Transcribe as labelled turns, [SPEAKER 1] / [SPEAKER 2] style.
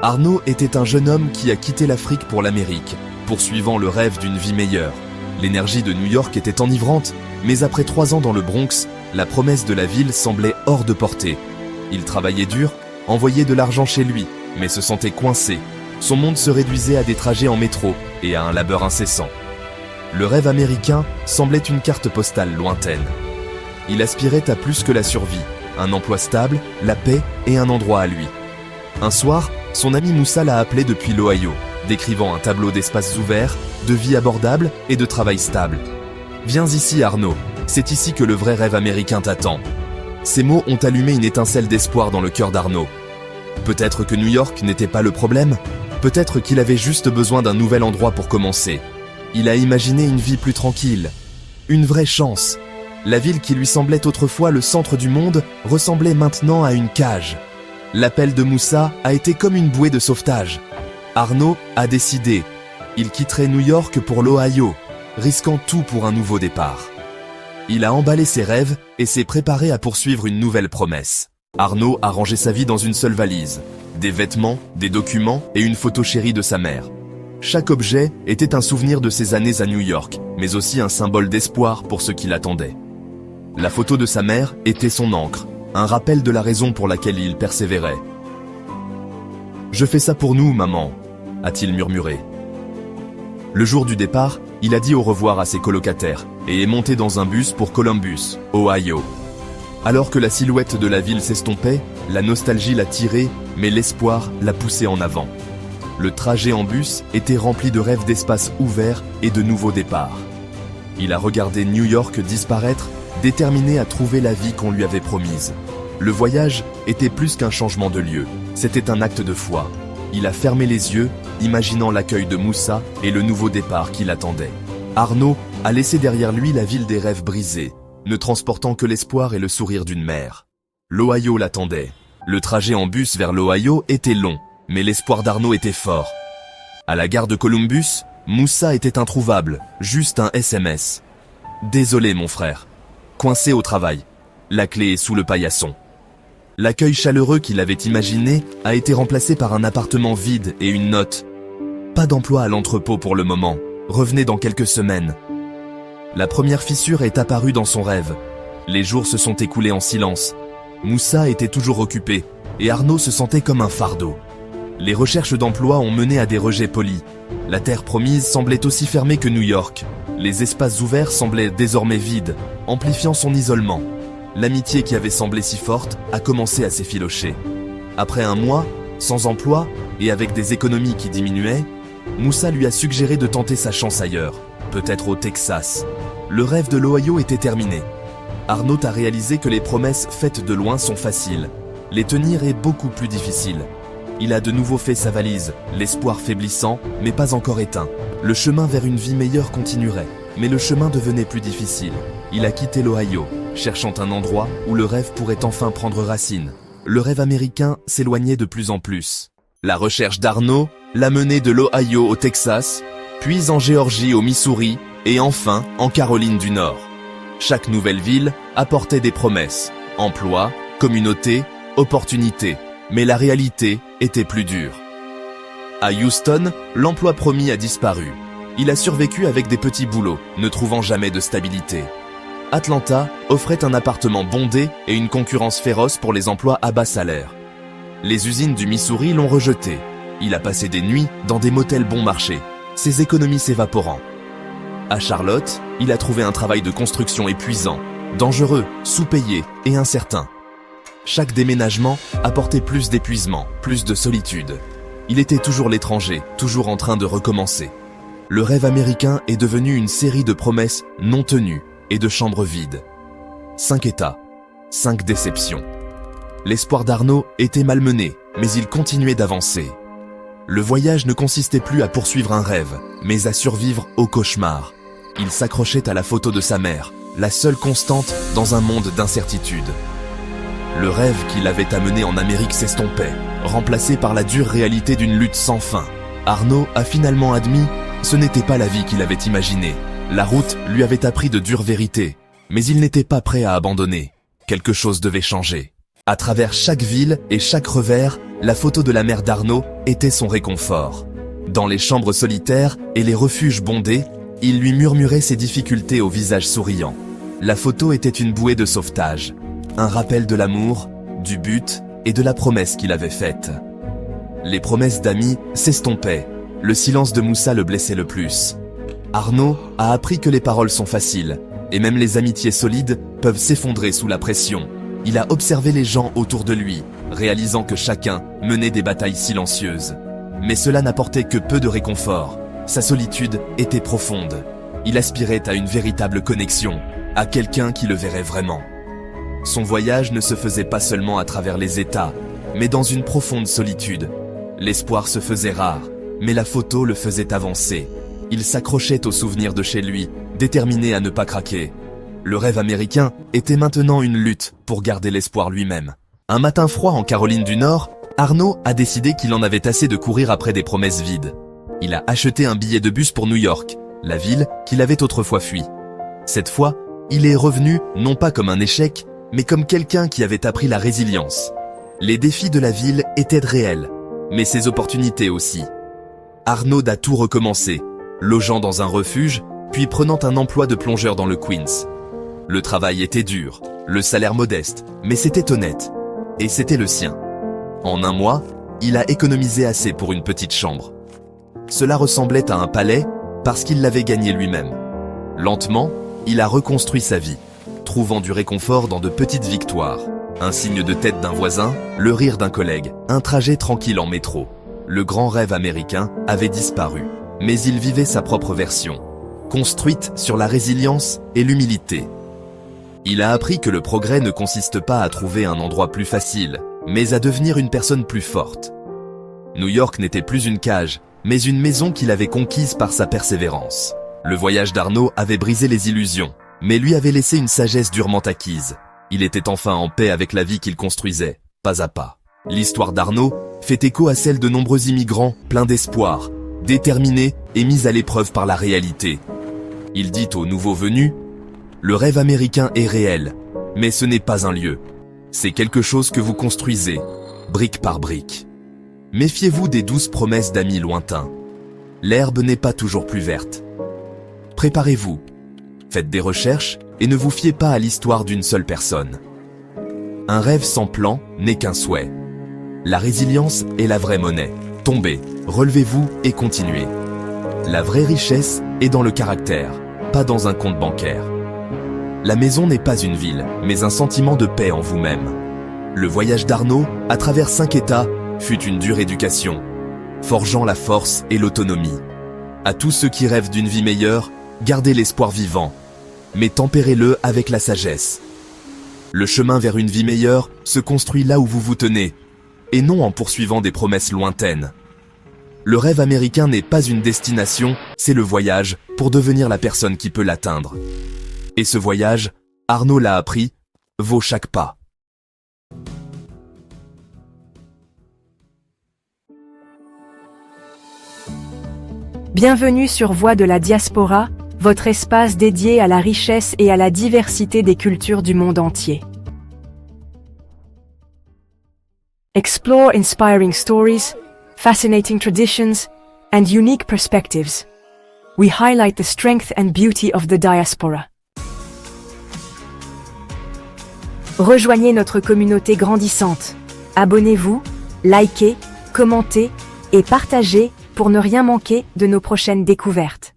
[SPEAKER 1] Arnaud était un jeune homme qui a quitté l'Afrique pour l'Amérique, poursuivant le rêve d'une vie meilleure. L'énergie de New York était enivrante, mais après 3 ans dans le Bronx, la promesse de la ville semblait hors de portée. Il travaillait dur, envoyait de l'argent chez lui, mais se sentait coincé. Son monde se réduisait à des trajets en métro et à un labeur incessant. Le rêve américain semblait une carte postale lointaine. Il aspirait à plus que la survie, un emploi stable, la paix et un endroit à lui. Un soir, son ami Moussa l'a appelé depuis l'Ohio, décrivant un tableau d'espaces ouverts, de vie abordable et de travail stable. « Viens ici Arnaud, c'est ici que le vrai rêve américain t'attend. » Ces mots ont allumé une étincelle d'espoir dans le cœur d'Arnaud. Peut-être que New York n'était pas le problème, peut-être qu'il avait juste besoin d'un nouvel endroit pour commencer. Il a imaginé une vie plus tranquille, une vraie chance. La ville qui lui semblait autrefois le centre du monde ressemblait maintenant à une cage. L'appel de Moussa a été comme une bouée de sauvetage. Arnaud a décidé. Il quitterait New York pour l'Ohio, risquant tout pour un nouveau départ. Il a emballé ses rêves et s'est préparé à poursuivre une nouvelle promesse. Arnaud a rangé sa vie dans une seule valise. Des vêtements, des documents et une photo chérie de sa mère. Chaque objet était un souvenir de ses années à New York, mais aussi un symbole d'espoir pour ce qui l'attendait. La photo de sa mère était son encre, un rappel de la raison pour laquelle il persévérait. « Je fais ça pour nous, maman », a-t-il murmuré. Le jour du départ, il a dit au revoir à ses colocataires et est monté dans un bus pour Columbus, Ohio. Alors que la silhouette de la ville s'estompait, la nostalgie l'a tiré, mais l'espoir l'a poussé en avant. Le trajet en bus était rempli de rêves d'espaces ouverts et de nouveaux départs. Il a regardé New York disparaître, déterminé à trouver la vie qu'on lui avait promise. Le voyage était plus qu'un changement de lieu, c'était un acte de foi. Il a fermé les yeux, imaginant l'accueil de Moussa et le nouveau départ qui l'attendait. Arnaud a laissé derrière lui la ville des rêves brisés, ne transportant que l'espoir et le sourire d'une mère. L'Ohio l'attendait. Le trajet en bus vers l'Ohio était long, mais l'espoir d'Arnaud était fort. À la gare de Columbus, Moussa était introuvable, juste un SMS. « Désolé mon frère. Coincé au travail. La clé est sous le paillasson. » L'accueil chaleureux qu'il avait imaginé a été remplacé par un appartement vide et une note. « Pas d'emploi à l'entrepôt pour le moment. Revenez dans quelques semaines. » La première fissure est apparue dans son rêve. Les jours se sont écoulés en silence. Moussa était toujours occupé et Arnaud se sentait comme un fardeau. Les recherches d'emploi ont mené à des rejets polis. La terre promise semblait aussi fermée que New York. Les espaces ouverts semblaient désormais vides, amplifiant son isolement. L'amitié qui avait semblé si forte a commencé à s'effilocher. Après un mois, sans emploi et avec des économies qui diminuaient, Moussa lui a suggéré de tenter sa chance ailleurs, peut-être au Texas. Le rêve de l'Ohio était terminé. Arnaud a réalisé que les promesses faites de loin sont faciles. Les tenir est beaucoup plus difficile. Il a de nouveau fait sa valise, l'espoir faiblissant, mais pas encore éteint. Le chemin vers une vie meilleure continuerait, mais le chemin devenait plus difficile. Il a quitté l'Ohio, cherchant un endroit où le rêve pourrait enfin prendre racine. Le rêve américain s'éloignait de plus en plus. La recherche d'Arnaud l'a mené de l'Ohio au Texas, puis en Géorgie au Missouri, et enfin en Caroline du Nord. Chaque nouvelle ville apportait des promesses, emploi, communauté, opportunités. Mais la réalité était plus dure. À Houston, l'emploi promis a disparu. Il a survécu avec des petits boulots, ne trouvant jamais de stabilité. Atlanta offrait un appartement bondé et une concurrence féroce pour les emplois à bas salaire. Les usines du Missouri l'ont rejeté. Il a passé des nuits dans des motels bon marché, ses économies s'évaporant. À Charlotte, il a trouvé un travail de construction épuisant, dangereux, sous-payé et incertain. Chaque déménagement apportait plus d'épuisement, plus de solitude. Il était toujours l'étranger, toujours en train de recommencer. Le rêve américain est devenu une série de promesses non tenues et de chambres vides. 5 états, 5 déceptions. L'espoir d'Arnaud était malmené, mais il continuait d'avancer. Le voyage ne consistait plus à poursuivre un rêve, mais à survivre au cauchemar. Il s'accrochait à la photo de sa mère, la seule constante dans un monde d'incertitude. Le rêve qui l'avait amené en Amérique s'estompait, remplacé par la dure réalité d'une lutte sans fin. Arnaud a finalement admis, ce n'était pas la vie qu'il avait imaginée. La route lui avait appris de dures vérités, mais il n'était pas prêt à abandonner. Quelque chose devait changer. À travers chaque ville et chaque revers, la photo de la mère d'Arnaud était son réconfort. Dans les chambres solitaires et les refuges bondés, il lui murmurait ses difficultés au visage souriant. La photo était une bouée de sauvetage, un rappel de l'amour, du but et de la promesse qu'il avait faite. Les promesses d'amis s'estompaient, le silence de Moussa le blessait le plus. Arnaud a appris que les paroles sont faciles, et même les amitiés solides peuvent s'effondrer sous la pression. Il a observé les gens autour de lui, réalisant que chacun menait des batailles silencieuses. Mais cela n'apportait que peu de réconfort. Sa solitude était profonde. Il aspirait à une véritable connexion, à quelqu'un qui le verrait vraiment. Son voyage ne se faisait pas seulement à travers les États, mais dans une profonde solitude. L'espoir se faisait rare, mais la photo le faisait avancer. Il s'accrochait aux souvenirs de chez lui, déterminé à ne pas craquer. Le rêve américain était maintenant une lutte pour garder l'espoir lui-même. Un matin froid en Caroline du Nord, Arnaud a décidé qu'il en avait assez de courir après des promesses vides. Il a acheté un billet de bus pour New York, la ville qu'il avait autrefois fui. Cette fois, il est revenu non pas comme un échec, mais comme quelqu'un qui avait appris la résilience. Les défis de la ville étaient réels, mais ses opportunités aussi. Arnaud a tout recommencé, logeant dans un refuge, puis prenant un emploi de plongeur dans le Queens. Le travail était dur, le salaire modeste, mais c'était honnête. Et c'était le sien. En un mois, il a économisé assez pour une petite chambre. Cela ressemblait à un palais parce qu'il l'avait gagné lui-même. Lentement, il a reconstruit sa vie, trouvant du réconfort dans de petites victoires. Un signe de tête d'un voisin, le rire d'un collègue, un trajet tranquille en métro. Le grand rêve américain avait disparu, mais il vivait sa propre version, construite sur la résilience et l'humilité. Il a appris que le progrès ne consiste pas à trouver un endroit plus facile, mais à devenir une personne plus forte. New York n'était plus une cage, mais une maison qu'il avait conquise par sa persévérance. Le voyage d'Arnaud avait brisé les illusions, mais lui avait laissé une sagesse durement acquise. Il était enfin en paix avec la vie qu'il construisait, pas à pas. L'histoire d'Arnaud fait écho à celle de nombreux immigrants pleins d'espoir, déterminés et mis à l'épreuve par la réalité. Il dit aux nouveaux venus: « Le rêve américain est réel, mais ce n'est pas un lieu. C'est quelque chose que vous construisez, brique par brique. Méfiez-vous des douces promesses d'amis lointains. L'herbe n'est pas toujours plus verte. Préparez-vous, faites des recherches et ne vous fiez pas à l'histoire d'une seule personne. Un rêve sans plan n'est qu'un souhait. La résilience est la vraie monnaie. Tombez, relevez-vous et continuez. La vraie richesse est dans le caractère, pas dans un compte bancaire. La maison n'est pas une ville, mais un sentiment de paix en vous-même. Le voyage d'Arnaud, à travers 5 États, fut une dure éducation, forgeant la force et l'autonomie. À tous ceux qui rêvent d'une vie meilleure, gardez l'espoir vivant, mais tempérez-le avec la sagesse. Le chemin vers une vie meilleure se construit là où vous vous tenez, et non en poursuivant des promesses lointaines. Le rêve américain n'est pas une destination, c'est le voyage pour devenir la personne qui peut l'atteindre. Et ce voyage, Arnaud l'a appris, vaut chaque pas.
[SPEAKER 2] Bienvenue sur Voix de la Diaspora, votre espace dédié à la richesse et à la diversité des cultures du monde entier. Explore inspiring stories, fascinating traditions, and unique perspectives. We highlight the strength and beauty of the diaspora. Rejoignez notre communauté grandissante. Abonnez-vous, likez, commentez et partagez pour ne rien manquer de nos prochaines découvertes.